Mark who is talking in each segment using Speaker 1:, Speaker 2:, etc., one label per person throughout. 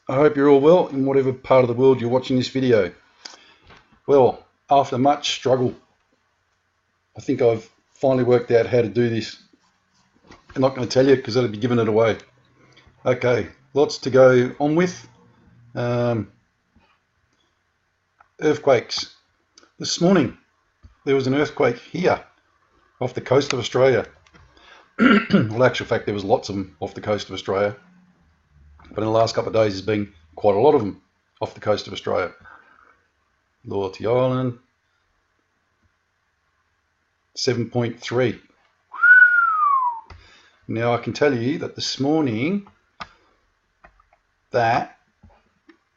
Speaker 1: I hope you're all well in whatever part of the world you're watching this video. Well, after much struggle, I think I've finally worked out how to do this. I'm not going to tell you because that'll be giving it away. Okay, lots to go on with. Earthquakes. This morning there was an earthquake here off the coast of Australia. Well, actual fact, there was lots of them off the coast of Australia. But in the last couple of days, there's been quite a lot of them off the coast of Australia. Loyalty Island, 7.3. Now I can tell you that this morning that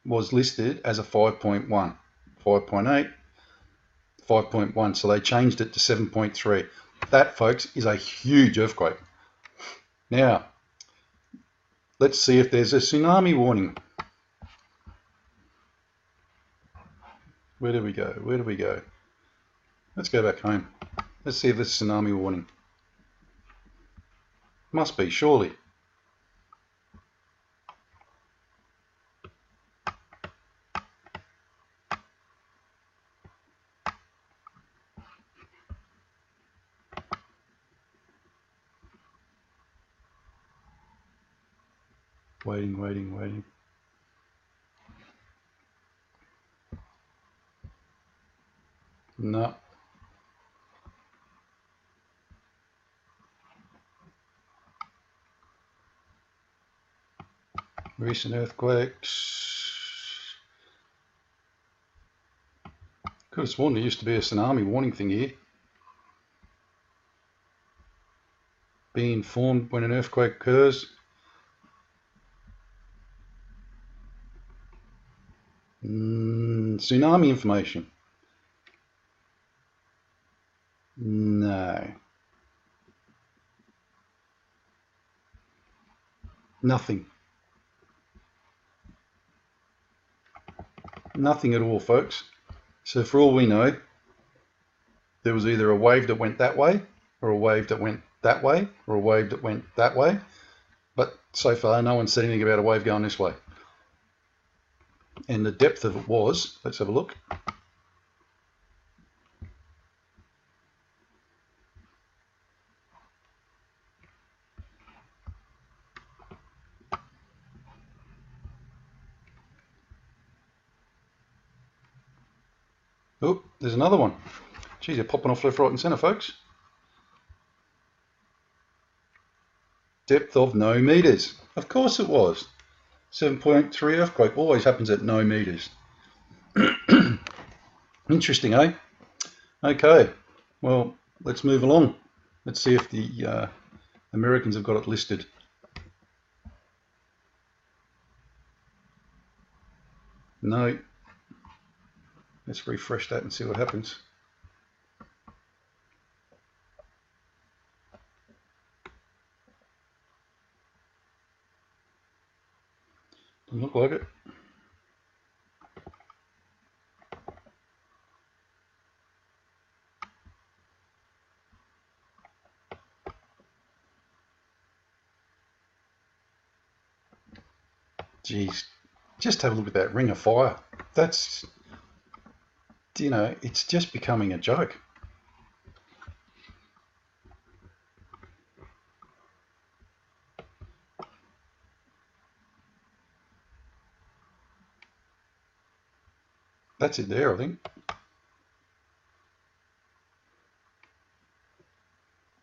Speaker 1: was listed as a 5.1, 5.8, 5.1. So they changed it to 7.3. That, folks, is a huge earthquake. Now, let's see if there's a tsunami warning. Where do we go? Where do we go? Let's go back home. Let's see if there's a tsunami warning. Must be, surely. Waiting. No. Recent earthquakes. Could have sworn there used to be a tsunami warning thing here. Be informed when an earthquake occurs. Tsunami information. No. Nothing. Nothing at all, folks. So for all we know, there was either a wave that went that way, or a wave that went that way, or a wave that went that way. But so far, no one said anything about a wave going this way. And the depth of it was, let's have a look. Oh, there's another one. Geez, they're popping off left, right and centre, folks. Depth of no meters. Of course it was. 7.3 earthquake always happens at no meters. Interesting, eh? Okay, well, let's move along. Let's see if the Americans have got it listed. No. Let's refresh that and see what happens. Doesn't look like it. Geez, just have a look at that ring of fire. That's, you know, it's just becoming a joke. That's it there, I think.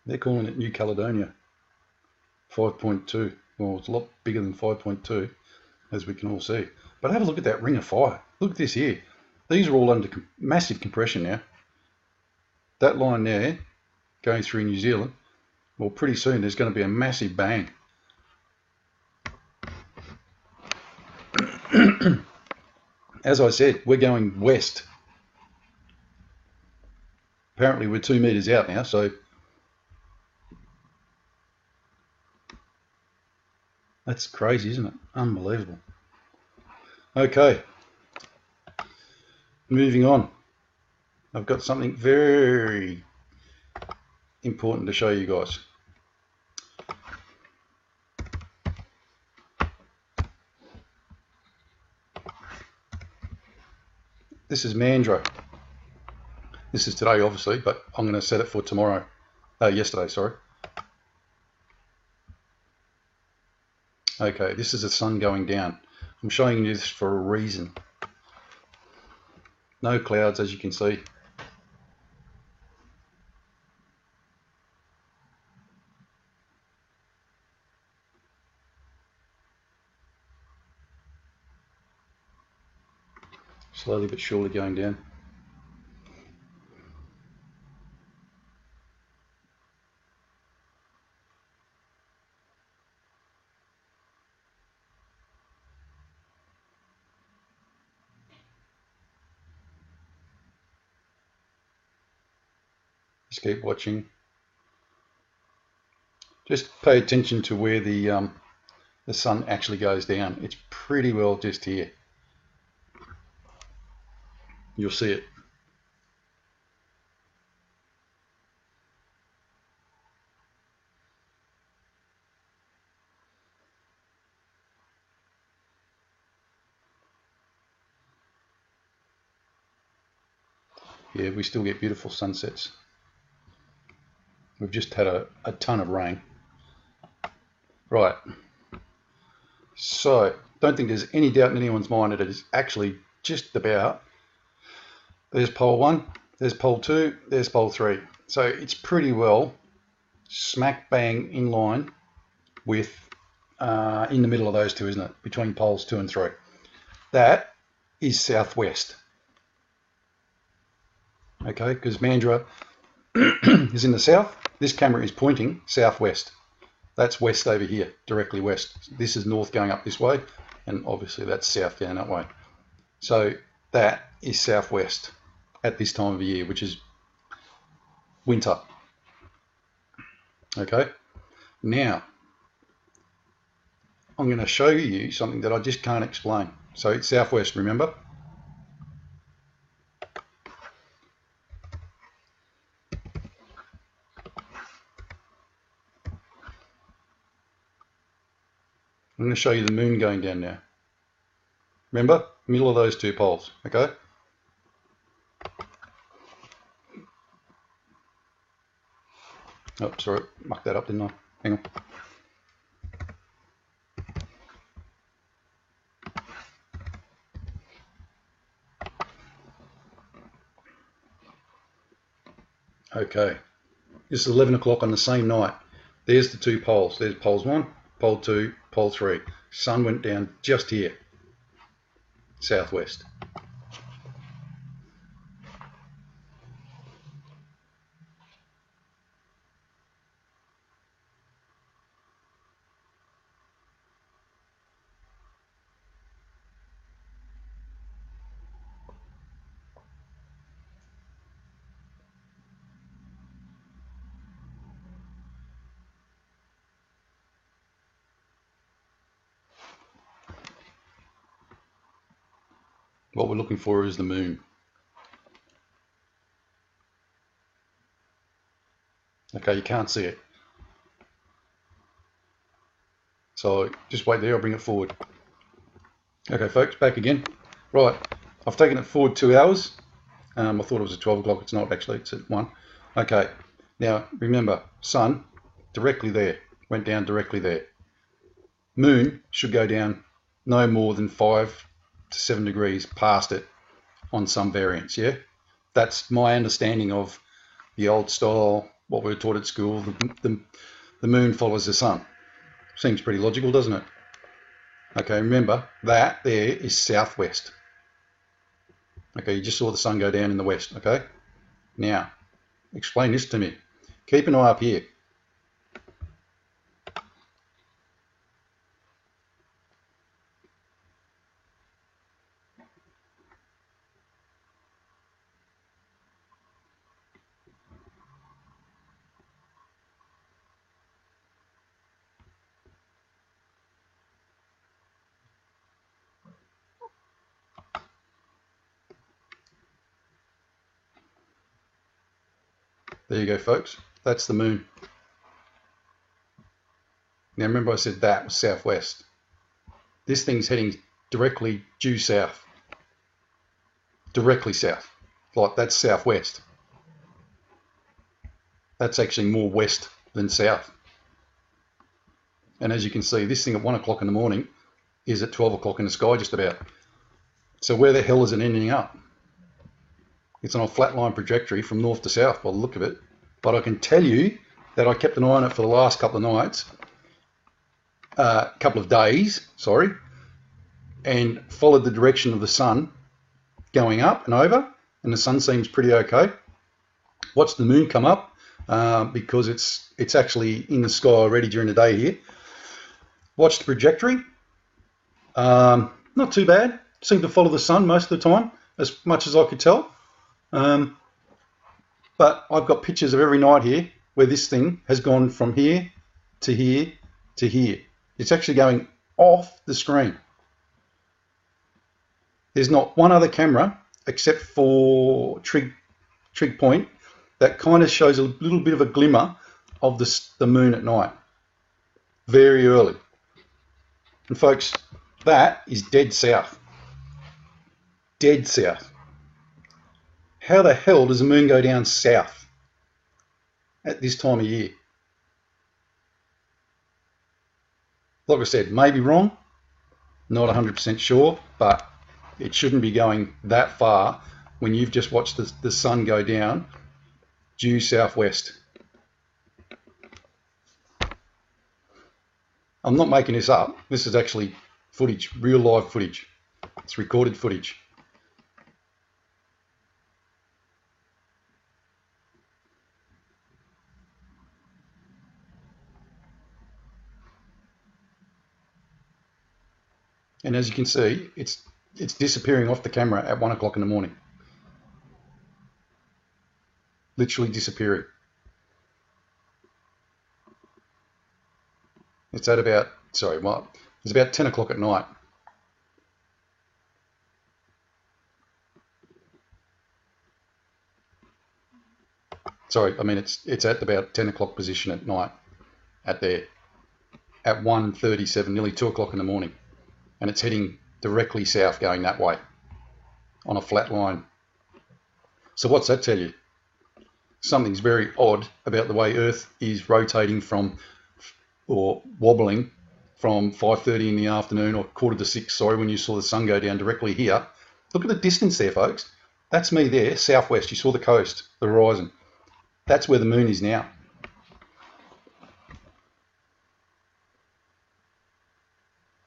Speaker 1: They're calling it New Caledonia. 5.2. Well, it's a lot bigger than 5.2, as we can all see. But have a look at that ring of fire. Look at this here. These are all under massive compression now. That line there, going through New Zealand, well, pretty soon there's going to be a massive bang. As I said, we're going west. Apparently we're 2 meters out now, so that's crazy, isn't it? Unbelievable. Okay, moving on. I've got something very important to show you guys. this is Mandra. This is today, obviously, but I'm going to set it for tomorrow. Yesterday, sorry. Okay, this is the sun going down. I'm showing you this for a reason. No clouds, as you can see. Slowly but surely going down. Just keep watching. Just pay attention to where the sun actually goes down. It's pretty well just here. You'll see it. Yeah, we still get beautiful sunsets. We've just had a ton of rain. Right. So, don't think there's any doubt in anyone's mind that it is actually just about. There's pole 1, there's pole 2, there's pole 3. So it's pretty well smack bang in line with in the middle of those two, isn't it? Between poles 2 and 3. That is southwest. Okay, because Mandra is in the south. This camera is pointing southwest. That's west over here, directly west. This is north going up this way, and obviously that's south down that way. So that is southwest at this time of the year, which is winter. Okay, now I'm going to show you something that I just can't explain. So it's southwest, remember? I'm going to show you the moon going down now. Remember? Middle of those two poles, okay? Oh, sorry, mucked that up, didn't I? Hang on. Okay, this is 11 o'clock on the same night. There's the two poles. There's poles 1, pole 2, pole 3. Sun went down just here, southwest. What we're looking for is the moon. Okay, you can't see it. So just wait there, I'll bring it forward. Okay, folks, back again. Right, I've taken it forward 2 hours. I thought it was at 12 o'clock. It's not actually, it's at 1. Okay, now remember, sun directly there, went down directly there. Moon should go down no more than 5 to 7 degrees past it on some variance, yeah? That's my understanding of the old style, what we were taught at school. The moon follows the sun. Seems pretty logical, doesn't it? Okay, remember, that there is southwest. Okay, you just saw the sun go down in the west, okay? Now, explain this to me. Keep an eye up here. There you go, folks. That's the moon. Now remember I said that was southwest. This thing's heading directly due south. directly south. Like that's southwest. That's actually more west than south. And as you can see, this thing at 1 o'clock in the morning is at 12 o'clock in the sky just about. So where the hell is it ending up? It's on a flat line trajectory from north to south by the look of it. But I can tell you that I kept an eye on it for the last couple of nights, couple of days, sorry, and followed the direction of the sun going up and over, and the sun seems pretty okay. Watched the moon come up because it's actually in the sky already during the day here. Watched the trajectory, not too bad. Seemed to follow the sun most of the time, as much as I could tell. But I've got pictures of every night here where this thing has gone from here to here to here. It's actually going off the screen. There's not one other camera except for Trig Point that kind of shows a little bit of a glimmer of the moon at night, very early. And folks, that is dead south. Dead south. How the hell does the moon go down south at this time of year? Like I said, maybe wrong, not 100% sure, but it shouldn't be going that far when you've just watched the sun go down due southwest. I'm not making this up. This is actually footage, real live footage. It's recorded footage. And as you can see, it's disappearing off the camera at 1 o'clock in the morning. Literally disappearing. It's at about, sorry, what? It's about 10 o'clock at night. Sorry, I mean it's at about 10 o'clock position at night, at 1:37, nearly 2 o'clock in the morning, and it's heading directly south, going that way on a flat line. So what's that tell you? Something's very odd about the way Earth is rotating from, or wobbling from 5:30 in the afternoon or 5:45, sorry, when you saw the sun go down directly here. Look at the distance there, folks. That's me there, southwest. You saw the coast, the horizon. That's where the moon is now.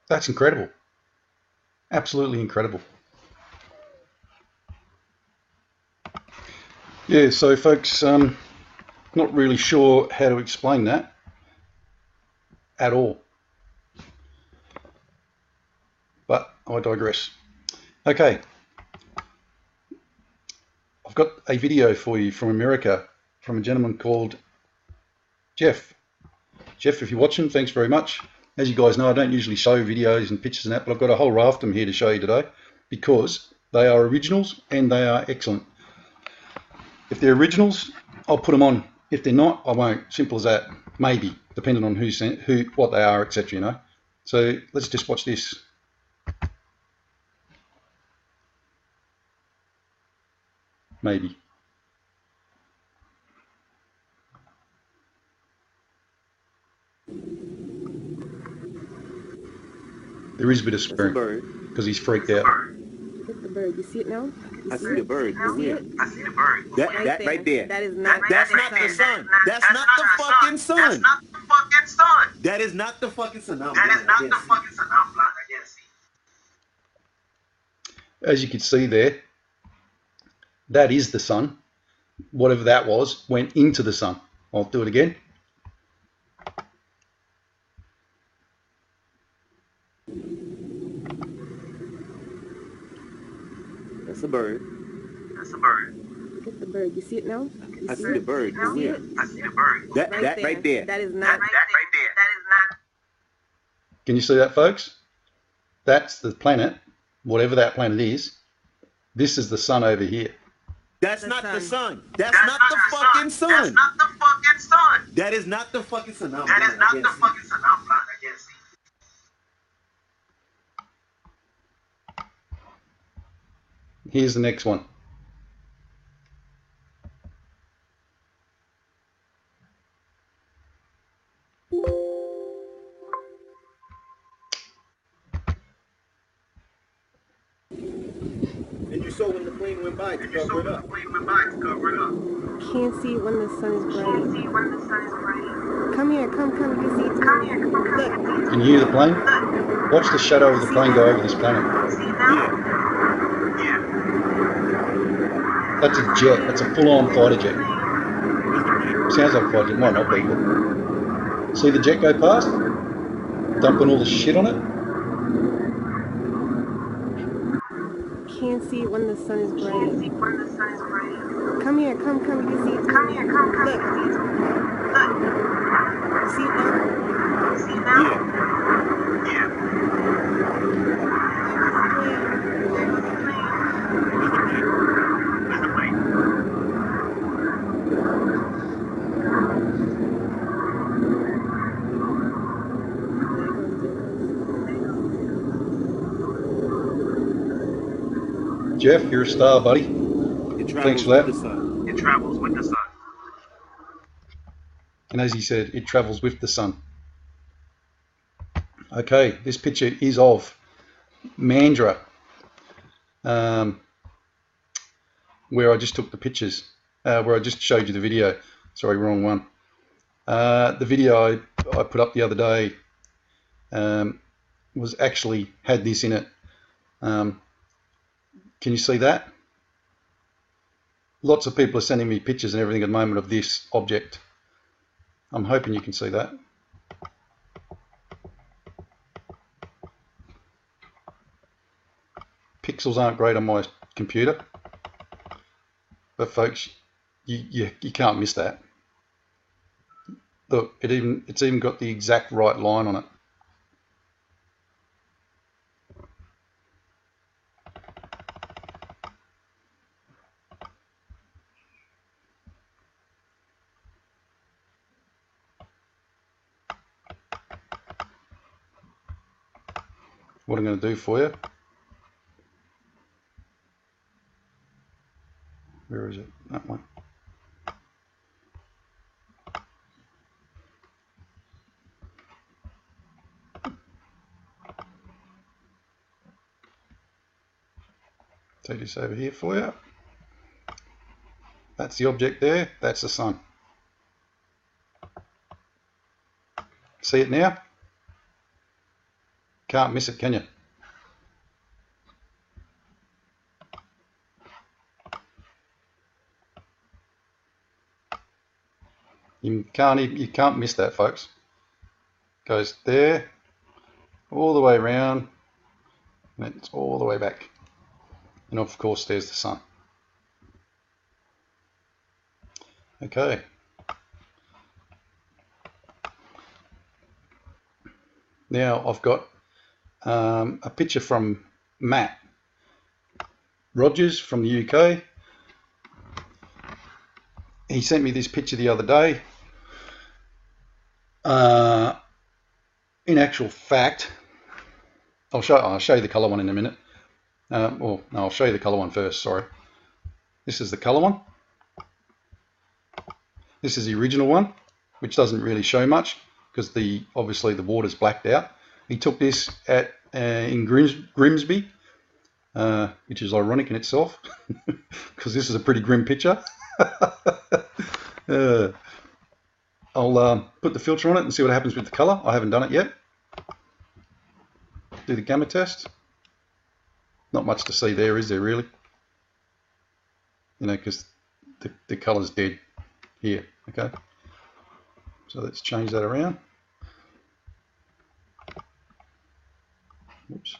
Speaker 1: That's incredible. Absolutely incredible. Yeah, so folks, not really sure how to explain that at all. But I digress. Okay. I've got a video for you from America from a gentleman called Jeff. Jeff, if you're watching, thanks very much. As you guys know, I don't usually show videos and pictures and that, but I've got a whole raft of them here to show you today because they are originals and they are excellent. If they're originals, I'll put them on. If they're not, I won't. Simple as that. Maybe, depending on what they are, etc. You know. So let's just watch this. Maybe. There is a bit of swearing because he's freaked out.
Speaker 2: Look at the bird. You see it now?
Speaker 3: I see the bird.
Speaker 2: You see it?
Speaker 3: I see the bird. That right there.
Speaker 2: That is not.
Speaker 3: That's not the sun. That's not the fucking sun.
Speaker 4: That's not the fucking sun.
Speaker 3: That is not the fucking sun.
Speaker 4: That is not the fucking sun. I'm blind. I can't see.
Speaker 1: As you can see there, that is the sun. Whatever that was went into the sun. I'll do it again.
Speaker 3: That's the bird.
Speaker 4: That's the bird.
Speaker 2: Look at the bird. You see it now?
Speaker 3: I see the bird.
Speaker 2: You see it?
Speaker 4: I see the bird.
Speaker 3: That right there.
Speaker 2: That is
Speaker 4: That
Speaker 2: not.
Speaker 4: right there. That is not.
Speaker 1: Can you see that, folks? That's the planet, whatever that planet is. This is the sun over here.
Speaker 3: That's
Speaker 2: The
Speaker 3: not the
Speaker 2: sun.
Speaker 3: sun. That's not the fucking
Speaker 4: That's
Speaker 3: sun.
Speaker 4: not the fucking sun.
Speaker 3: That is not the fucking sun.
Speaker 4: That is not the fucking sun. I'm blind. I can't see.
Speaker 1: Here's the next one.
Speaker 3: And you saw when the plane went by to cover it up.
Speaker 2: Can't see when the sun is bright. Come here, come, you see it? Look.
Speaker 1: Can you hear the plane? Watch the shadow of the plane go over this planet.
Speaker 3: Yeah.
Speaker 1: That's a jet. That's a full-on fighter jet. Sounds like a fighter jet. Might not be, but see the jet go past? Dumping all the shit on it?
Speaker 2: Can't see when the sun is bright. Come here, come, you see it? Look. See it now?
Speaker 3: Yeah.
Speaker 1: Jeff, you're a star, buddy. Thanks for that.
Speaker 4: It travels with the sun.
Speaker 1: And as he said, it travels with the sun. Okay, this picture is of Mandra, where I just took the pictures, where I just showed you the video. Sorry, wrong one. The video I put up the other day was actually had this in it. Can you see that? Lots of people are sending me pictures and everything at the moment of this object. I'm hoping you can see that. Pixels aren't great on my computer, but folks, you can't miss that. Look, it's even got the exact right line on it. What I'm going to do for you, where is it? That one. Take this over here for you. That's the object there. That's the sun. See it now? Can't miss it, can you? You can't miss that, folks. Goes there, all the way around, and it's all the way back. And of course, there's the sun. Okay. Now I've got a picture from Matt Rogers from the UK. He sent me this picture the other day. In actual fact, I'll show you the colour one in a minute. No, I'll show you the colour one first, sorry. This is the colour one. This is the original one, which doesn't really show much because obviously the water's blacked out. He took this in Grimsby, which is ironic in itself because this is a pretty grim picture. I'll put the filter on it and see what happens with the colour. I haven't done it yet. Do the gamma test. Not much to see there, is there really? You know, because the colour's dead here. Okay. So let's change that around. Oops.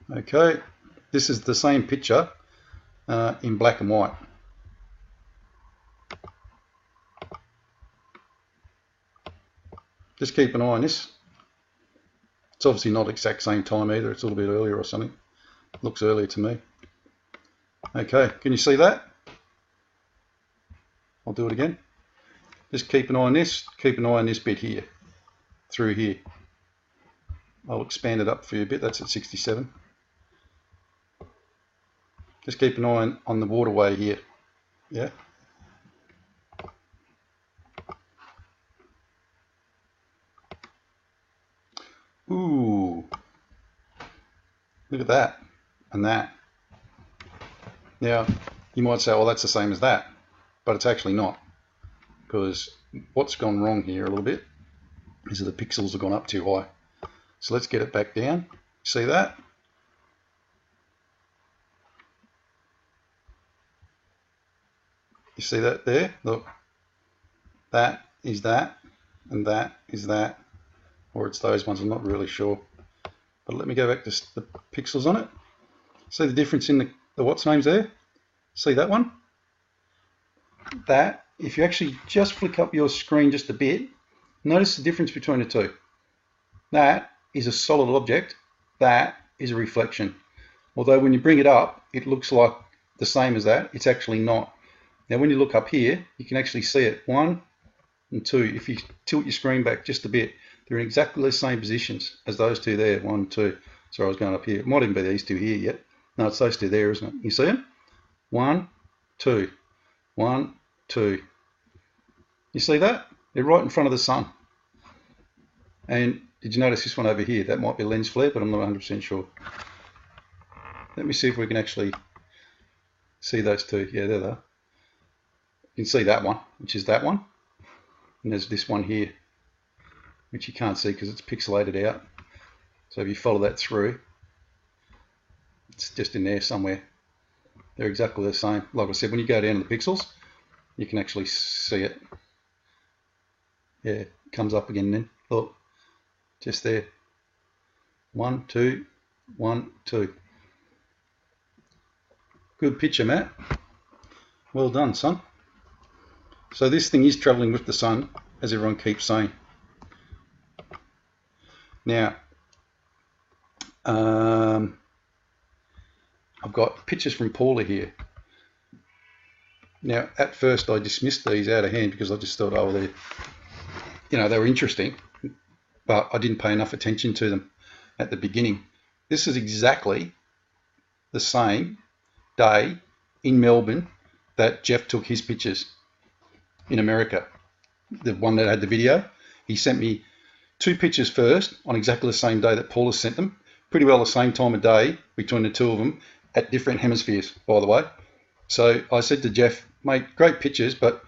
Speaker 1: Okay, this is the same picture in black and white. Just keep an eye on this. It's obviously not exact same time either. It's a little bit earlier or something. Looks earlier to me. Okay, can you see that? I'll do it again. Just keep an eye on this. Keep an eye on this bit here, through here. I'll expand it up for you a bit. That's at 67. Just keep an eye on the waterway here. Yeah. Ooh. Look at that. And that. Now, you might say, well, that's the same as that. But it's actually not. Because what's gone wrong here a little bit is that the pixels have gone up too high. So let's get it back down. See that? You see that there? Look, that is that, and that is that, or it's those ones, I'm not really sure. But let me go back to the pixels on it. See the difference in the what's names there? See that one? That, if you actually just flick up your screen just a bit, notice the difference between the two. That is a solid object, that is a reflection. Although when you bring it up, it looks like the same as that, it's actually not. Now when you look up here, you can actually see it. 1 and 2. If you tilt your screen back just a bit, they're in exactly the same positions as those two there. 1 and 2. Sorry, I was going up here. It might even be these two here yet. No, it's those two there, isn't it? You see them? 1, 2. 1, 2. You see that? They're right in front of the sun. And did you notice this one over here? That might be lens flare, but I'm not 100% sure. Let me see if we can actually see those two. Yeah, there they are. You can see that one, which is that one, and there's this one here, which you can't see because it's pixelated out. So if you follow that through, it's just in there somewhere. They're exactly the same. Like I said, when you go down to the pixels, you can actually see it. Yeah, it comes up again then. Look, just there. 1, 2, 1, 2. Good picture, Matt. Well done, son. So this thing is travelling with the sun, as everyone keeps saying. Now, I've got pictures from Paula here. Now, at first I dismissed these out of hand because I just thought, oh, they were interesting, but I didn't pay enough attention to them at the beginning. This is exactly the same day in Melbourne that Jeff took his pictures. In America, the one that had the video, he sent me 2 pictures first on exactly the same day that Paula sent them, pretty well the same time of day between the two of them at different hemispheres, by the way. So I said to Jeff, mate, great pictures, but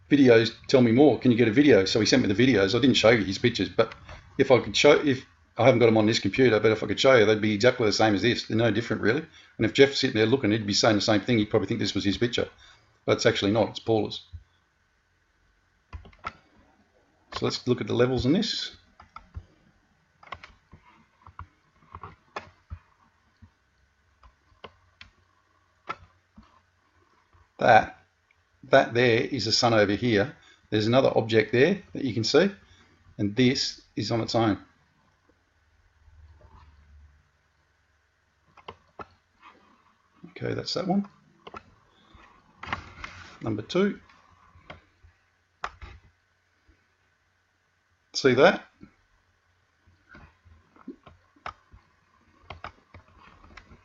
Speaker 1: videos tell me more. Can you get a video? So he sent me the videos. I didn't show you his pictures, but if I haven't got them on this computer, but if I could show you, they'd be exactly the same as this. They're no different, really. And if Jeff's sitting there looking, he'd be saying the same thing. He'd probably think this was his picture, but it's actually not. It's Paula's. So let's look at the levels in this. That there is the sun over here. There's another object there that you can see, and this is on its own. Okay, that's that one. Number 2. See that?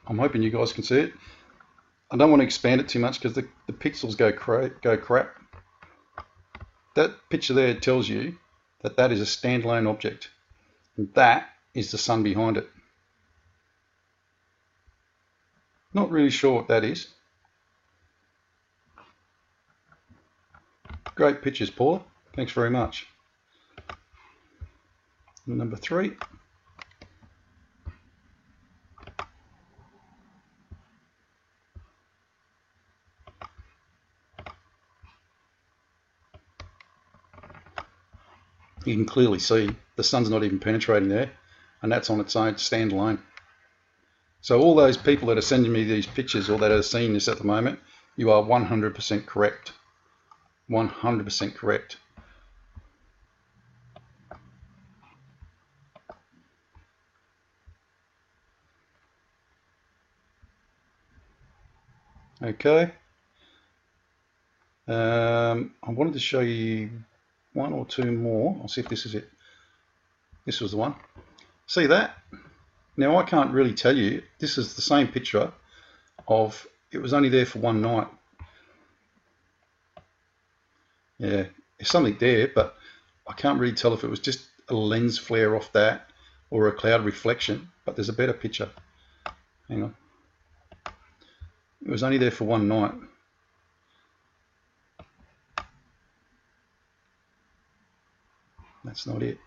Speaker 1: I'm hoping you guys can see it. I don't want to expand it too much because the pixels go crap. That picture there tells you that that is a standalone object. And that is the sun behind it. Not really sure what that is. Great pictures, Paula. Thanks very much. And number 3. You can clearly see the sun's not even penetrating there, and that's on its own, standalone. So all those people that are sending me these pictures or that are seeing this at the moment, you are 100% correct. 100% correct. Okay. I wanted to show you 1 or 2 more. I'll see if this is it. This was the one. See that? Now I can't really tell you. This is the same picture of, it was only there for one night. Yeah, there's something there, but I can't really tell if it was just a lens flare off that or a cloud reflection, but there's a better picture. Hang on. It was only there for one night. That's not it.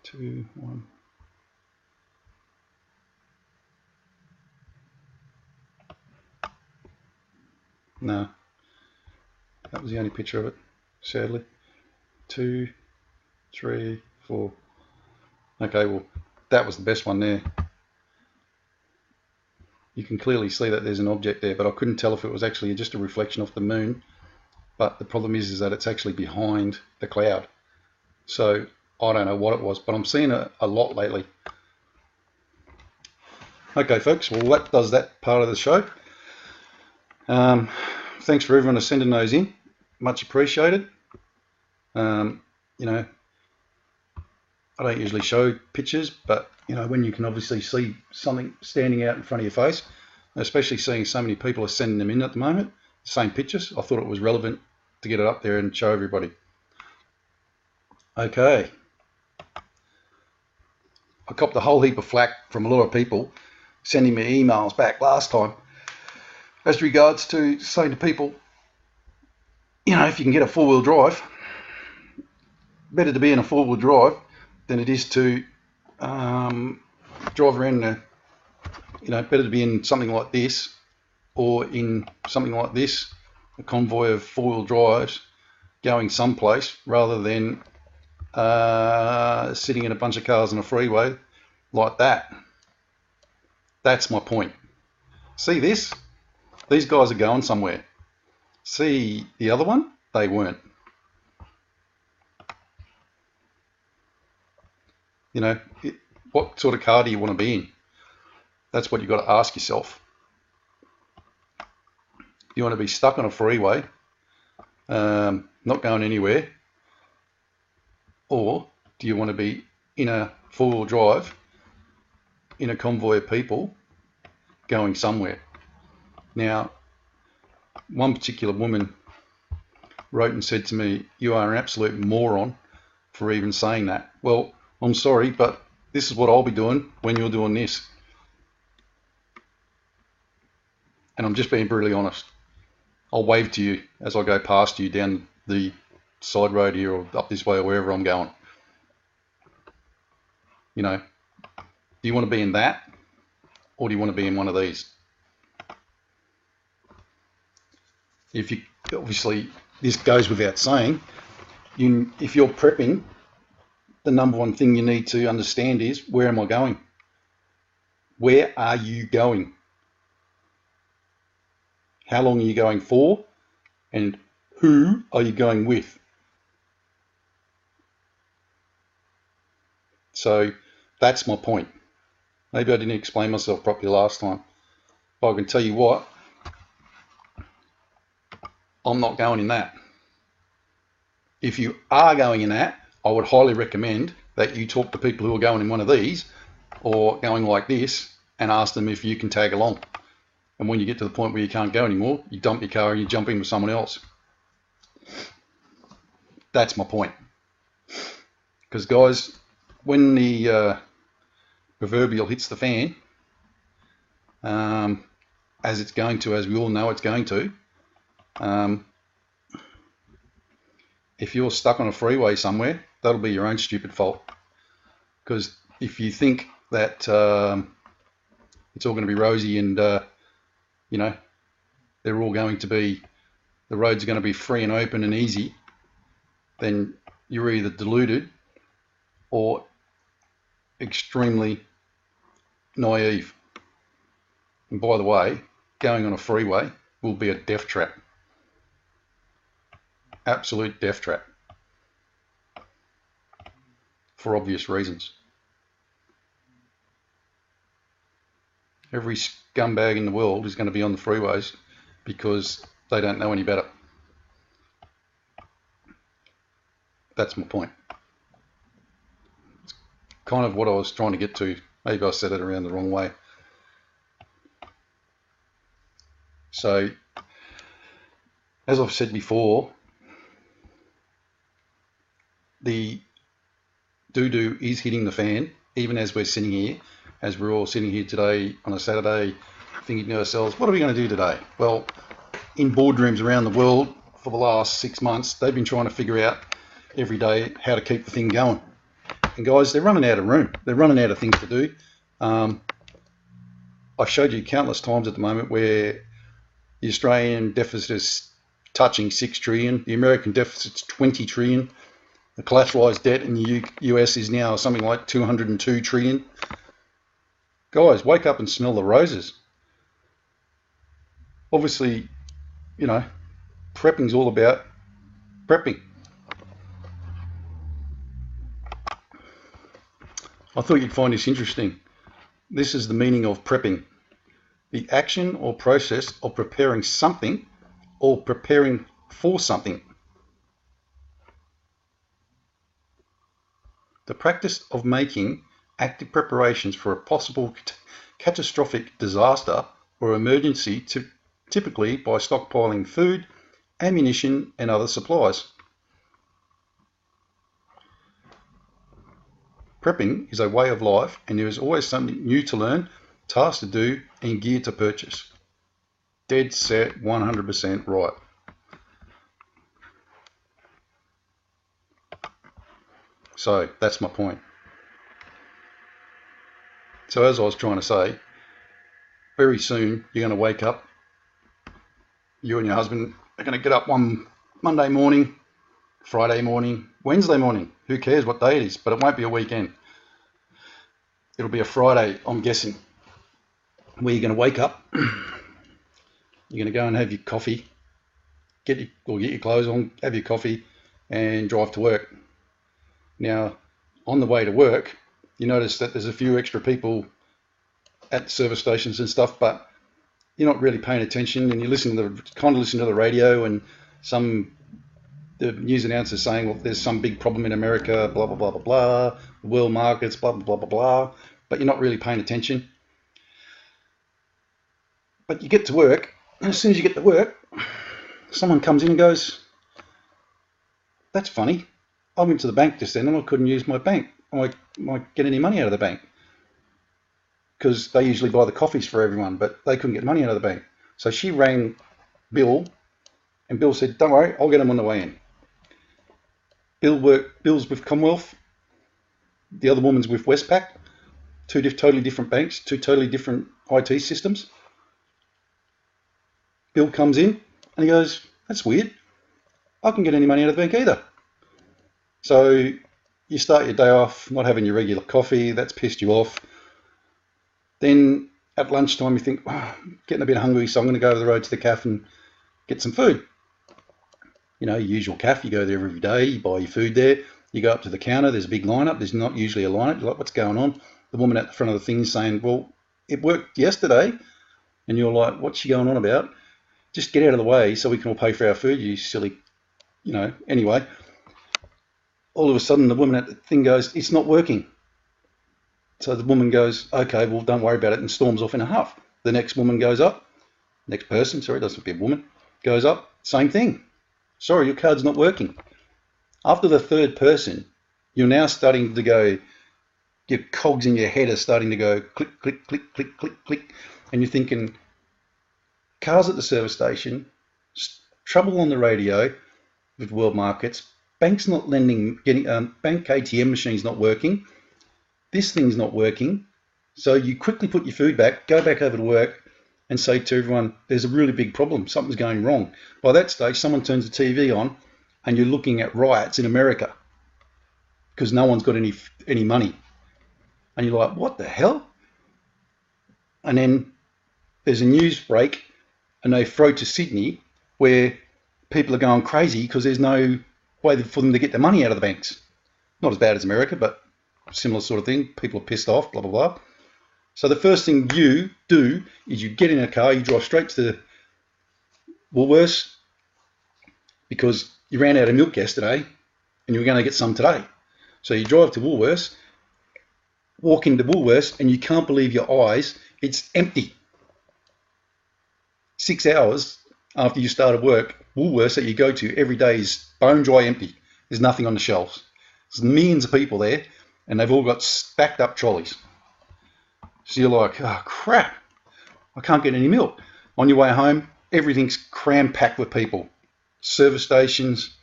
Speaker 1: 2, 1. No, that was the only picture of it, sadly. 2, 3, 4. Okay, well, that was the best one there. You can clearly see that there's an object there, but I couldn't tell if it was actually just a reflection off the moon. But the problem is that it's actually behind the cloud. So I don't know what it was, but I'm seeing it a lot lately. Okay, folks, well, that does that part of the show. Thanks for everyone for sending those in. Much appreciated. You know, I don't usually show pictures, but you know, when you can obviously see something standing out in front of your face, especially seeing so many people are sending them in at the moment, same pictures, I thought it was relevant to get it up there and show everybody. Okay. I copped a whole heap of flack from a lot of people sending me emails back last time as regards to saying to people, you know, if you can get a four-wheel drive, better to be in a four-wheel drive than it is to drive around you know, better to be in something like this or in something like this, a convoy of four-wheel drives going someplace, rather than sitting in a bunch of cars on a freeway like that. That's my point. See this? These guys are going somewhere. See the other one? They weren't. You know, what sort of car do you want to be in? That's what you've got to ask yourself. You want to be stuck on a freeway, not going anywhere, or do you want to be in a four-wheel drive in a convoy of people going somewhere? Now, one particular woman wrote and said to me, "You are an absolute moron for even saying that." Well, I'm sorry, but this is what I'll be doing when you're doing this. And I'm just being brutally honest. I'll wave to you as I go past you down the side road here or up this way or wherever I'm going. You know, do you want to be in that, or do you want to be in one of these? If you, obviously, this goes without saying, if you're prepping, the number one thing you need to understand is, where am I going? Where are you going? How long are you going for? And who are you going with? So that's my point. Maybe I didn't explain myself properly last time, but I can tell you what, I'm not going in that. If you are going in that, I would highly recommend that you talk to people who are going in one of these or going like this and ask them if you can tag along. And when you get to the point where you can't go anymore, you dump your car and you jump in with someone else. That's my point. Because guys, when the proverbial hits the fan, as it's going to, as we all know it's going to, if you're stuck on a freeway somewhere, that'll be your own stupid fault. Because if you think that it's all going to be rosy and you know, they're all going to be, the roads are going to be free and open and easy, then you're either deluded or extremely naive. And by the way, going on a freeway will be a death trap. Absolute death trap. For obvious reasons. Every scumbag in the world is going to be on the freeways because they don't know any better. That's my point. kind of what I was trying to get to. Maybe I said it around the wrong way. So, as I've said before, the doo-doo is hitting the fan, even as we're sitting here, as we're all sitting here today on a Saturday, thinking to ourselves, what are we going to do today? Well, in boardrooms around the world for the last 6 months, they've been trying to figure out every day how to keep the thing going. And guys, they're running out of room. They're running out of things to do. I've showed you countless times at the moment where the Australian deficit is touching 6 trillion. The American deficit's 20 trillion. The collateralized debt in the US is now something like 202 trillion. Guys, wake up and smell the roses. Obviously, you know, prepping's all about prepping. I thought you'd find this interesting. This is the meaning of prepping. The action or process of preparing something or preparing for something. The practice of making active preparations for a possible catastrophic disaster or emergency, typically by stockpiling food, ammunition, and other supplies. Prepping is a way of life, and there is always something new to learn, tasks to do, and gear to purchase. Dead set, 100% right. So that's my point. So as I was trying to say, very soon you're going to wake up, you and your husband are going to get up one Monday morning, Friday morning, Wednesday morning, who cares what day it is, but it won't be a weekend. It'll be a Friday, I'm guessing, where you're going to wake up, you're going to go and have your coffee, get your clothes on, have your coffee, and drive to work. Now, on the way to work, you notice that there's a few extra people at the service stations and stuff, but you're not really paying attention, and you kind of listen to the radio, and the news announcer saying, well, there's some big problem in America, blah, blah, blah, blah, blah, the world markets, blah, blah, blah, blah, blah, but you're not really paying attention. But you get to work, and as soon as you get to work, someone comes in and goes, that's funny. I went to the bank just then and I couldn't use my bank. I might get any money out of the bank. Because they usually buy the coffees for everyone, but they couldn't get money out of the bank. So she rang Bill, and Bill said, don't worry, I'll get them on the way in. Bill's with Commonwealth, the other woman's with Westpac, two totally different banks, two totally different IT systems. Bill comes in and he goes, that's weird. I can't get any money out of the bank either. So you start your day off not having your regular coffee, that's pissed you off. Then at lunchtime you think, oh, I'm getting a bit hungry, so I'm going to go over the road to the cafe and get some food. You know, your usual cafe, you go there every day, you buy your food there, you go up to the counter, there's a big lineup, there's not usually a lineup, you're like, what's going on? The woman at the front of the thing is saying, well, it worked yesterday, and you're like, what's she going on about? Just get out of the way so we can all pay for our food, you silly, you know, anyway. All of a sudden the woman at the thing goes, it's not working. So the woman goes, okay, well, don't worry about it, and storms off in a huff. The next woman goes up, next person, sorry, doesn't have to be a woman, goes up, same thing. Sorry, your card's not working. After the third person, you're now starting to go, your cogs in your head are starting to go click, click, click, click, click, click, and you're thinking, cars at the service station, trouble on the radio with world markets, banks not lending, bank ATM machines not working, this thing's not working. So you quickly put your food back, go back over to work and say to everyone, there's a really big problem, something's going wrong. By that stage, someone turns the TV on and you're looking at riots in America because no one's got any money. And you're like, what the hell? And then there's a news break and they throw to Sydney where people are going crazy because there's no way for them to get their money out of the banks. Not as bad as America, but similar sort of thing. People are pissed off, blah, blah, blah. So the first thing you do is you get in a car, you drive straight to Woolworths because you ran out of milk yesterday and you were going to get some today. So you drive to Woolworths walk into Woolworths and you can't believe your eyes, it's empty. 6 hours after you started work, Woolworths that you go to every day is bone dry empty. There's nothing on the shelves. There's millions of people there and they've all got stacked up trolleys. So you're like, oh crap, I can't get any milk. On your way home, everything's cram-packed with people. Service stations,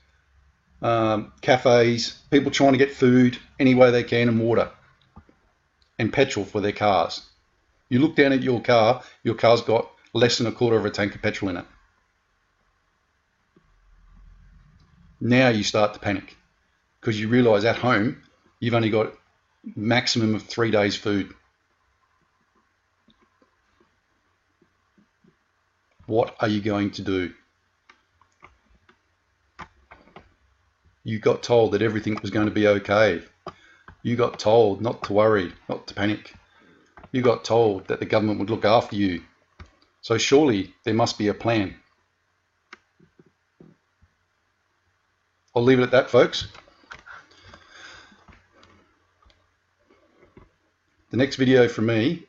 Speaker 1: cafes, people trying to get food any way they can and water and petrol for their cars. You look down at your car's got less than a quarter of a tank of petrol in it. Now you start to panic because you realise at home you've only got maximum of 3 days food. What are you going to do? You got told that everything was going to be okay. You got told not to worry, not to panic. You got told that the government would look after you. So surely there must be a plan. I'll leave it at that, folks. The next video from me,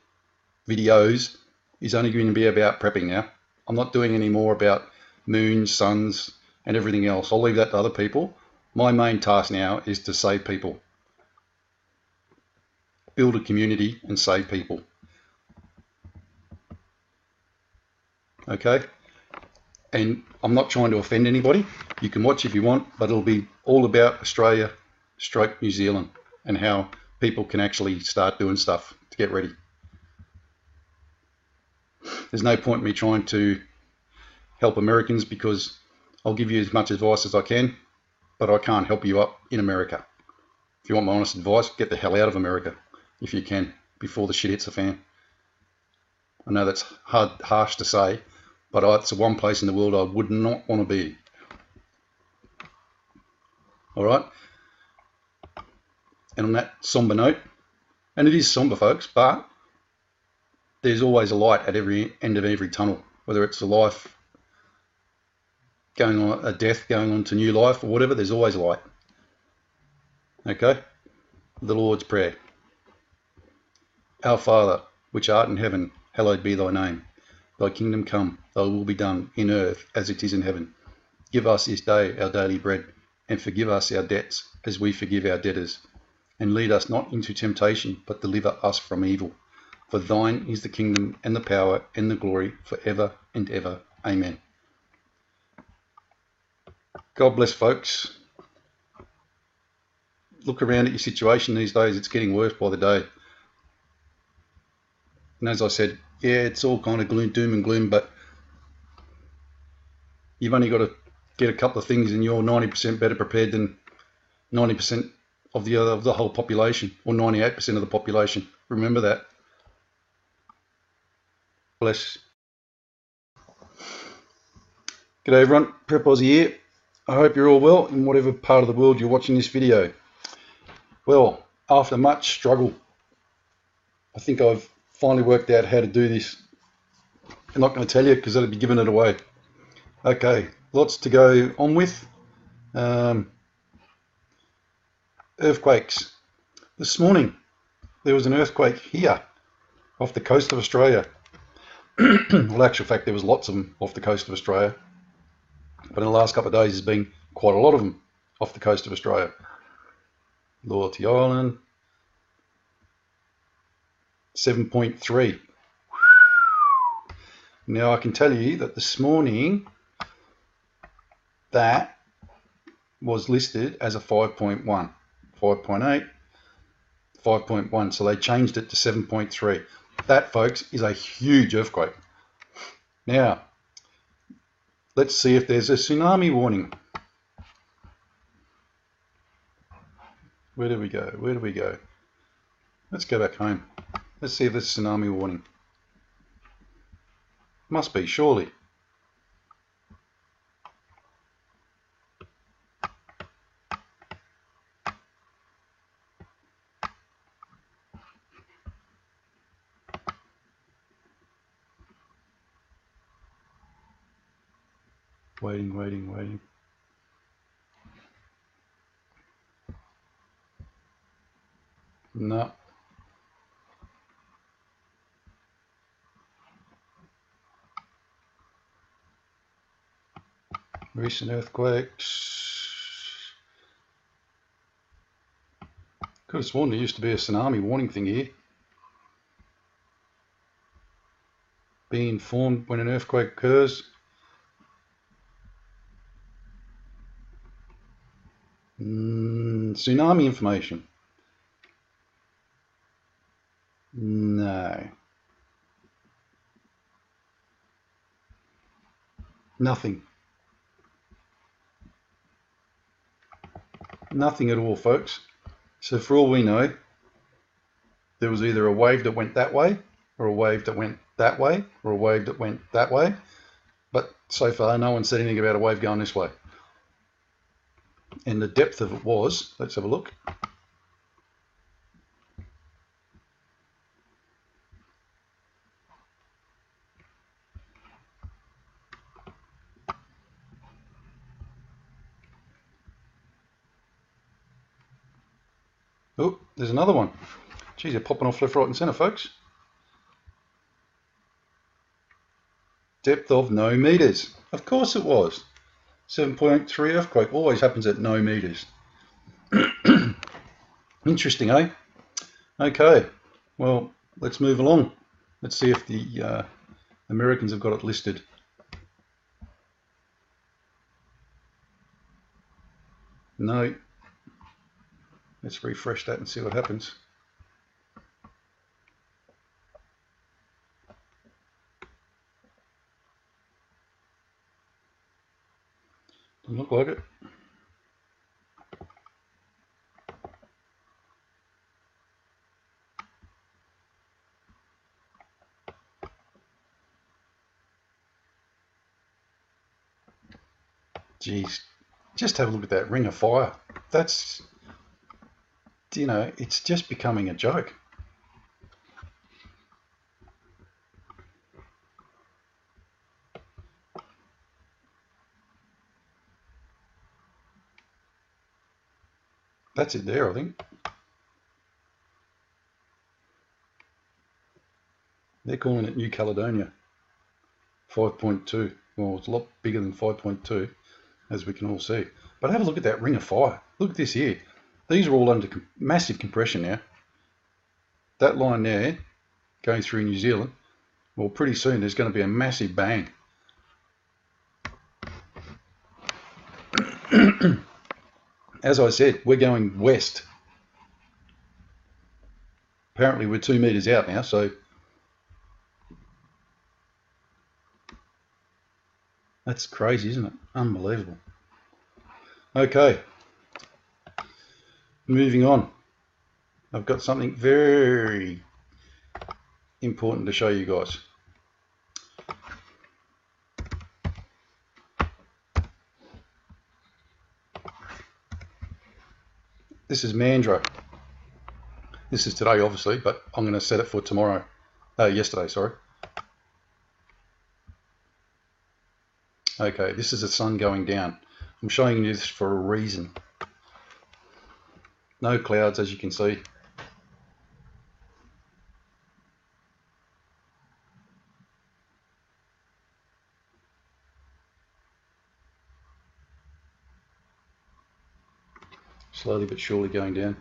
Speaker 1: videos, is only going to be about prepping now. I'm not doing any more about moons, suns, and everything else. I'll leave that to other people. My main task now is to save people. Build a community and save people. Okay? And I'm not trying to offend anybody. You can watch if you want, but it'll be all about Australia stroke New Zealand and how people can actually start doing stuff to get ready. There's no point in me trying to help Americans because I'll give you as much advice as I can, but I can't help you up in America. If you want my honest advice, get the hell out of America if you can before the shit hits the fan. I know that's harsh to say, but it's the one place in the world I would not want to be. All right? And on that somber note, and it is somber, folks, but there's always a light at every end of every tunnel, whether it's a life going on, a death going on to new life or whatever, there's always light. Okay? The Lord's Prayer. Our Father, which art in heaven, hallowed be thy name. Thy kingdom come, thy will be done in earth as it is in heaven. Give us this day our daily bread, and forgive us our debts as we forgive our debtors. And lead us not into temptation, but deliver us from evil. For thine is the kingdom and the power and the glory forever and ever. Amen. God bless, folks. Look around at your situation these days. It's getting worse by the day. And as I said, yeah, it's all kind of doom and gloom, but you've only got to get a couple of things and you're 90% better prepared than 90% of the whole population, or 98% of the population. Remember that. Bless. G'day everyone, Prep Aussie here. I hope you're all well in whatever part of the world you're watching this video. Well, after much struggle, I think I've finally worked out how to do this. I'm not going to tell you because that'd be giving it away. Okay, lots to go on with. Earthquakes. This morning there was an earthquake here off the coast of Australia. Well, actual fact, there was lots of them off the coast of Australia, but in the last couple of days there's been quite a lot of them off the coast of Australia. Loyalty Island, 7.3. Now I can tell you that this morning that was listed as a 5.1, 5.8, 5.1, so they changed it to 7.3. That, folks, is a huge earthquake. Now, let's see if there's a tsunami warning. Where do we go? Where do we go? Let's go back home. Let's see if there's a tsunami warning. Must be, surely. Waiting. No, Recent earthquakes. Could have sworn there used to be a tsunami warning thing here. Be informed when an earthquake occurs. Tsunami information. No. Nothing. Nothing at all, folks. So for all we know, there was either a wave that went that way, or a wave that went that way, or a wave that went that way. But so far, no one said anything about a wave going this way. And the depth of it was, let's have a look. Oh, there's another one. Geez, they're popping off left, right and centre, folks. Depth of no meters. Of course it was. 7.3 earthquake always happens at no meters. Interesting, eh? Okay, well, let's move along. Let's see if the Americans have got it listed. No. Let's refresh that and see what happens. Doesn't look like it. Geez, just have a look at that ring of fire. That's, you know, it's just becoming a joke. That's it there, I think. They're calling it New Caledonia. 5.2. Well, it's a lot bigger than 5.2, as we can all see. But have a look at that ring of fire. Look at this here. These are all under massive compression now. That line there, going through New Zealand, well, pretty soon there's going to be a massive bang. As I said, we're going west. Apparently we're 2 meters out now, so that's crazy, isn't it? Unbelievable. Okay, moving on. I've got something very important to show you guys. This is Mandro. This is today, obviously, but I'm going to set it for tomorrow. Yesterday, sorry. Okay, this is the sun going down. I'm showing you this for a reason. No clouds, as you can see. Slowly but surely going down.